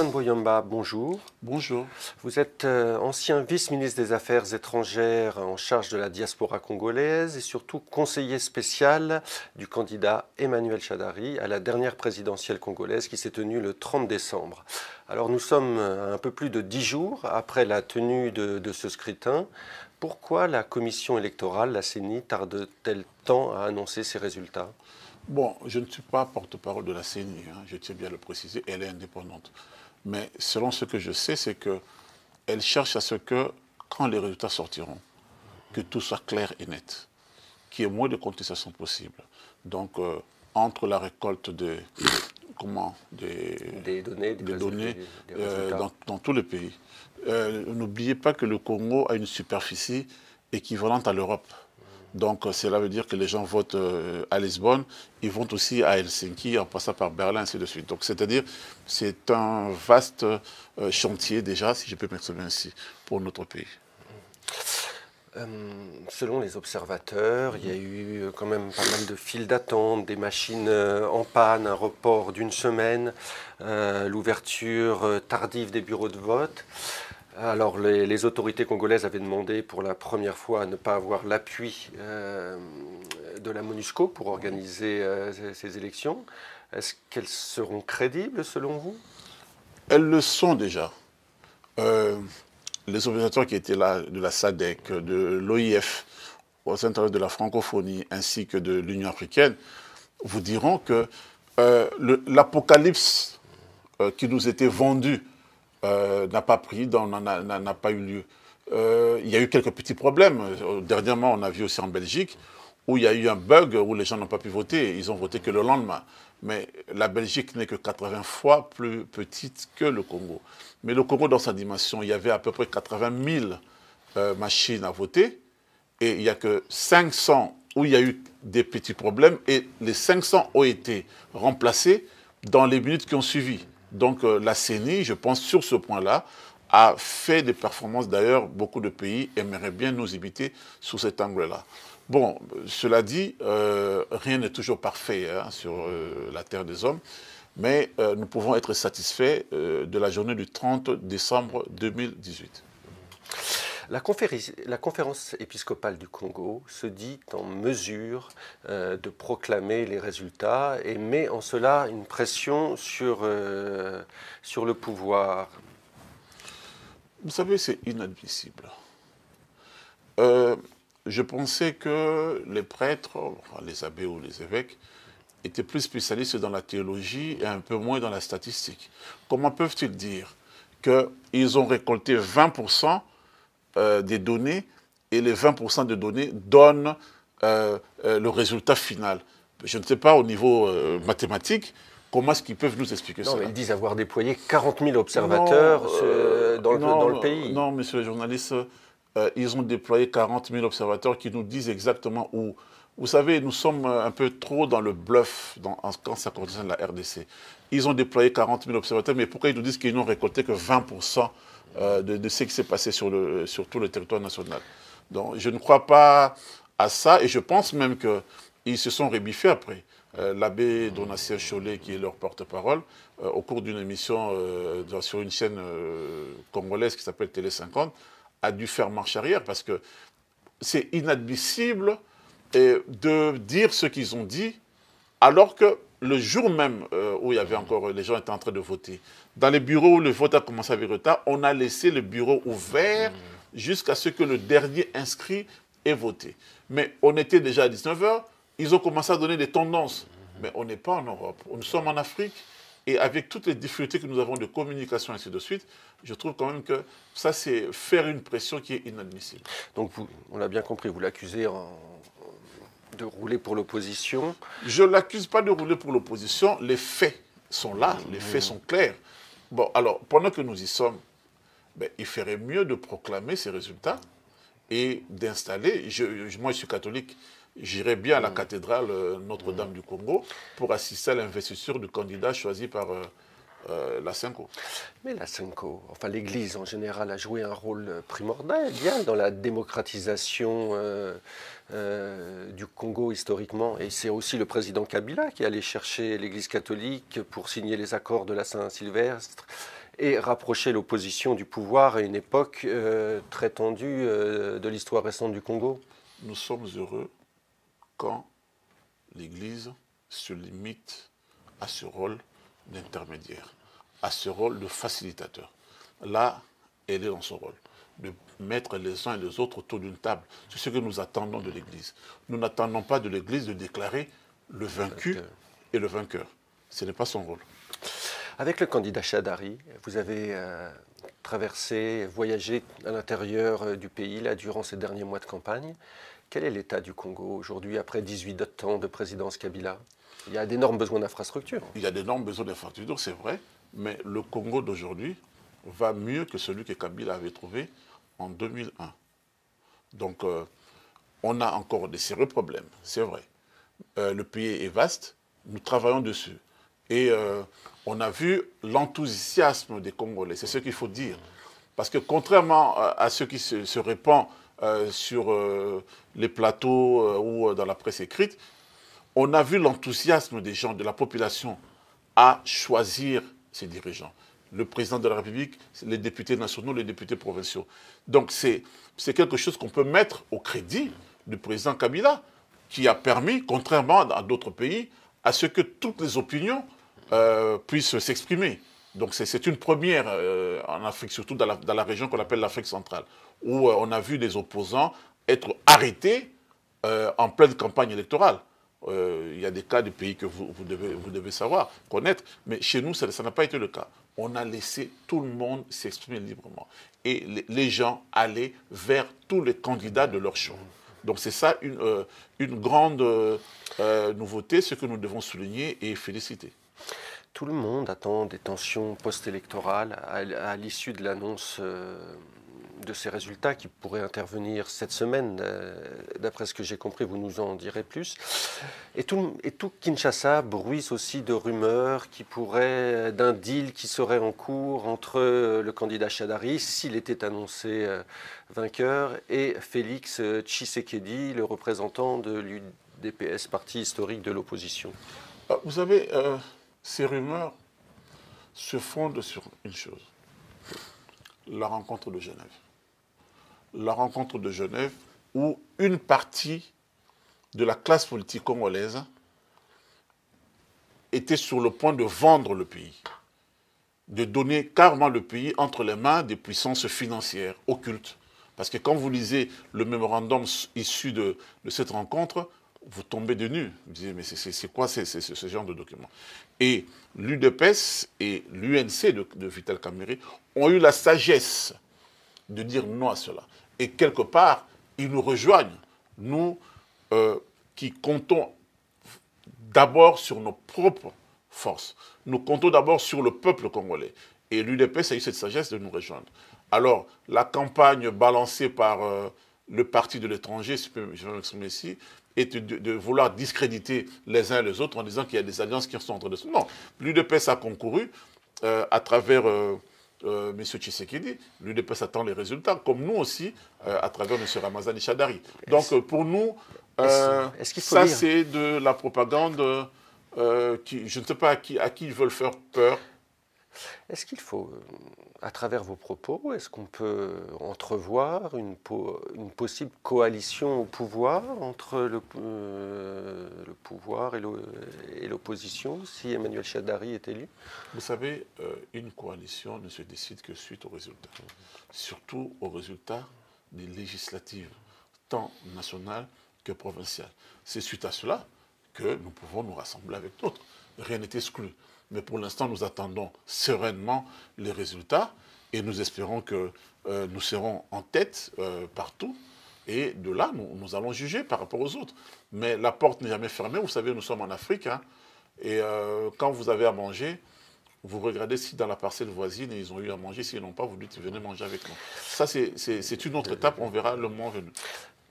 Antoine Boyamba, bonjour. Bonjour. Vous êtes ancien vice-ministre des Affaires étrangères en charge de la diaspora congolaise et surtout conseiller spécial du candidat Emmanuel Shadary à la dernière présidentielle congolaise qui s'est tenue le 30 décembre. Alors nous sommes un peu plus de 10 jours après la tenue de ce scrutin. Pourquoi la commission électorale, la CENI, tarde-t-elle tant à annoncer ses résultats ? Bon, je ne suis pas porte-parole de la CENI, je tiens bien à le préciser, elle est indépendante. Mais selon ce que je sais, c'est qu'elle cherche à ce que, quand les résultats sortiront, que tout soit clair et net, qu'il y ait moins de contestations possibles. Donc, entre la récolte des données, dans tous les pays. N'oubliez pas que le Congo a une superficie équivalente à l'Europe. Donc cela veut dire que les gens votent à Lisbonne, ils votent aussi à Helsinki, en passant par Berlin, ainsi de suite. Donc c'est-à-dire, c'est un vaste chantier déjà, si je peux m'exprimer ainsi, pour notre pays. Selon les observateurs, il y a eu quand même pas mal de files d'attente, des machines en panne, un report d'une semaine, l'ouverture tardive des bureaux de vote. Alors les autorités congolaises avaient demandé pour la première fois à ne pas avoir l'appui de la MONUSCO pour organiser ces élections. Est-ce qu'elles seront crédibles selon vous? Elles le sont déjà. Les observateurs qui étaient là, de la SADC, de l'OIF, au sein de la francophonie, ainsi que de l'Union africaine, vous diront que l'apocalypse qui nous était vendu n'a pas pris, n'a pas eu lieu. Il y a eu quelques petits problèmes. Dernièrement, on a vu aussi en Belgique où il y a eu un bug où les gens n'ont pas pu voter. Ils ont voté que le lendemain. Mais la Belgique n'est que 80 fois plus petite que le Congo. Mais le Congo, dans sa dimension, il y avait à peu près 80 000 machines à voter. Et il n'y a que 500 où il y a eu des petits problèmes. Et les 500 ont été remplacés dans les minutes qui ont suivi. Donc la CENI, je pense, sur ce point-là, a fait des performances. D'ailleurs, beaucoup de pays aimeraient bien nous imiter sous cet angle-là. Bon, cela dit, rien n'est toujours parfait sur la terre des hommes, mais nous pouvons être satisfaits de la journée du 30 décembre 2018. La conférence épiscopale du Congo se dit en mesure de proclamer les résultats et met en cela une pression sur le pouvoir. Vous savez, c'est inadmissible. Je pensais que les prêtres, enfin, les abbés ou les évêques, étaient plus spécialistes dans la théologie et un peu moins dans la statistique. Comment peuvent-ils dire qu'ils ont récolté 20% des données et les 20% de données donnent le résultat final? Je ne sais pas au niveau mathématique comment est-ce qu'ils peuvent nous expliquer ça. Non, mais ils disent avoir déployé 40 000 observateurs dans le pays. Non, monsieur le journaliste, ils ont déployé 40 000 observateurs qui nous disent exactement où. Vous savez, nous sommes un peu trop dans le bluff quand ça concerne la RDC. Ils ont déployé 40 000 observateurs, mais pourquoi ils nous disent qu'ils n'ont récolté que 20% de ce qui s'est passé sur tout le territoire national? Donc, je ne crois pas à ça, et je pense même qu'ils se sont rébiffés après. L'abbé Donatien Cholet, qui est leur porte-parole, au cours d'une émission sur une chaîne congolaise qui s'appelle Télé 50, a dû faire marche arrière parce que c'est inadmissible de dire ce qu'ils ont dit alors que le jour même où il y avait encore, les gens étaient en train de voter, dans les bureaux où le vote a commencé avec retard, on a laissé le bureau ouvert jusqu'à ce que le dernier inscrit ait voté. Mais on était déjà à 19h, ils ont commencé à donner des tendances. Mais on n'est pas en Europe, nous sommes en Afrique. Et avec toutes les difficultés que nous avons de communication et ainsi de suite, je trouve quand même que ça, c'est faire une pression qui est inadmissible. Donc, on l'a bien compris, vous l'accusez de rouler pour l'opposition. Je ne l'accuse pas de rouler pour l'opposition. Les faits sont là, les faits sont clairs. Bon, alors, pendant que nous y sommes, il ferait mieux de proclamer ces résultats et d'installer. Moi, je suis catholique. J'irai bien à la cathédrale Notre-Dame du Congo pour assister à l'investiture du candidat choisi par la Senko. Mais la Senko, enfin l'Église en général, a joué un rôle primordial dans la démocratisation du Congo historiquement. Et c'est aussi le président Kabila qui est allé chercher l'Église catholique pour signer les accords de la Saint-Sylvestre et rapprocher l'opposition du pouvoir à une époque très tendue de l'histoire récente du Congo. Nous sommes heureux quand l'Église se limite à ce rôle d'intermédiaire, à ce rôle de facilitateur. Là, elle est dans son rôle, de mettre les uns et les autres autour d'une table. C'est ce que nous attendons de l'Église. Nous n'attendons pas de l'Église de déclarer le vaincu et le vainqueur. Ce n'est pas son rôle. Avec le candidat Chadari, vous avez traversé, voyagé à l'intérieur du pays là, durant ces derniers mois de campagne. Quel est l'état du Congo aujourd'hui, après 18 ans de présidence Kabila? Il y a d'énormes besoins d'infrastructures. Il y a d'énormes besoins d'infrastructures, c'est vrai, mais le Congo d'aujourd'hui va mieux que celui que Kabila avait trouvé en 2001. Donc, on a encore des sérieux problèmes, c'est vrai. Le pays est vaste, nous travaillons dessus. Et on a vu l'enthousiasme des Congolais, c'est ce qu'il faut dire. Parce que contrairement à ce qui se répand sur les plateaux ou dans la presse écrite, on a vu l'enthousiasme des gens, de la population, à choisir ses dirigeants. Le président de la République, les députés nationaux, les députés provinciaux. Donc c'est quelque chose qu'on peut mettre au crédit du président Kabila, qui a permis, contrairement à d'autres pays, à ce que toutes les opinions puissent s'exprimer. Donc c'est une première en Afrique, surtout dans la région qu'on appelle l'Afrique centrale, où on a vu des opposants être arrêtés en pleine campagne électorale. Il y a des cas de pays que vous devez savoir, connaître, mais chez nous, ça n'a pas été le cas. On a laissé tout le monde s'exprimer librement. Et les gens allaient vers tous les candidats de leur choix. Donc c'est ça une grande nouveauté, ce que nous devons souligner et féliciter. Tout le monde attend des tensions post-électorales à l'issue de l'annonce de ces résultats qui pourraient intervenir cette semaine. D'après ce que j'ai compris, vous nous en direz plus. Et tout Kinshasa bruise aussi de rumeurs d'un deal qui serait en cours entre le candidat Chadari, s'il était annoncé vainqueur, et Félix Tshisekedi, le représentant de l'UDPS, parti historique de l'opposition. Vous savez, ces rumeurs se fondent sur une chose, la rencontre de Genève. La rencontre de Genève où une partie de la classe politique congolaise était sur le point de vendre le pays, de donner carrément le pays entre les mains des puissances financières occultes. Parce que quand vous lisez le mémorandum issu de cette rencontre, vous tombez de nu. Vous dites, mais c'est quoi ce genre de document? Et l'UDPS et l'UNC de Vital Kamerhe ont eu la sagesse de dire non à cela. Et quelque part, ils nous rejoignent, nous qui comptons d'abord sur nos propres forces. Nous comptons d'abord sur le peuple congolais. Et l'UDPS a eu cette sagesse de nous rejoindre. Alors, la campagne balancée par le parti de l'étranger, si je vais m'exprimer ici, est de vouloir discréditer les uns et les autres en disant qu'il y a des alliances qui sont entre eux. Non, l'UDPS a concouru à travers M. Tshisekedi. L'UDPS attend les résultats, comme nous aussi, à travers M. Ramazani Chadari. Donc, pour nous, ça, c'est de la propagande je ne sais pas à qui ils veulent faire peur. Est-ce qu'il faut, à travers vos propos, est-ce qu'on peut entrevoir une possible coalition au pouvoir entre le pouvoir et l'opposition si Emmanuel Chadari est élu? Vous savez, une coalition ne se décide que suite aux résultats. Surtout aux résultats des législatives, tant nationales que provinciales. C'est suite à cela que nous pouvons nous rassembler avec d'autres. Rien n'est exclu. Mais pour l'instant, nous attendons sereinement les résultats et nous espérons que nous serons en tête partout. Et de là, nous allons juger par rapport aux autres. Mais la porte n'est jamais fermée. Vous savez, nous sommes en Afrique. Hein, et quand vous avez à manger, vous regardez si dans la parcelle voisine, ils ont eu à manger. S'ils n'ont pas, vous dites, venez manger avec nous. Ça, c'est une autre étape. On verra le moment venu.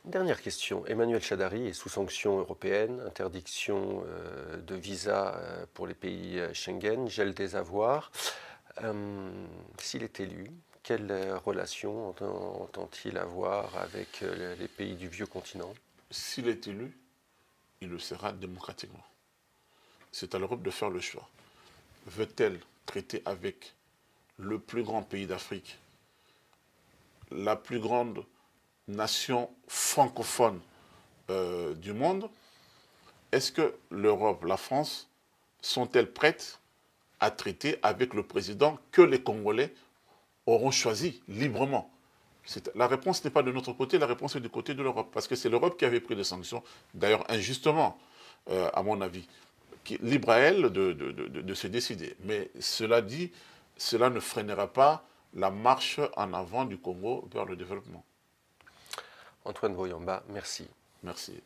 Dernière question. Emmanuel Chadari est sous sanction européenne, interdiction de visa pour les pays Schengen, gel des avoirs. S'il est élu, quelle relation entend-il avoir avec les pays du vieux continent? S'il est élu, il le sera démocratiquement. C'est à l'Europe de faire le choix. Veut-elle traiter avec le plus grand pays d'Afrique, la plus grande nation francophone du monde, est-ce que l'Europe, la France, sont-elles prêtes à traiter avec le président que les Congolais auront choisi librement? La réponse n'est pas de notre côté, la réponse est du côté de l'Europe. Parce que c'est l'Europe qui avait pris des sanctions, d'ailleurs injustement, à mon avis. Libre à elle de se décider. Mais cela dit, cela ne freinera pas la marche en avant du Congo vers le développement. Antoine Boyamba, merci. Merci.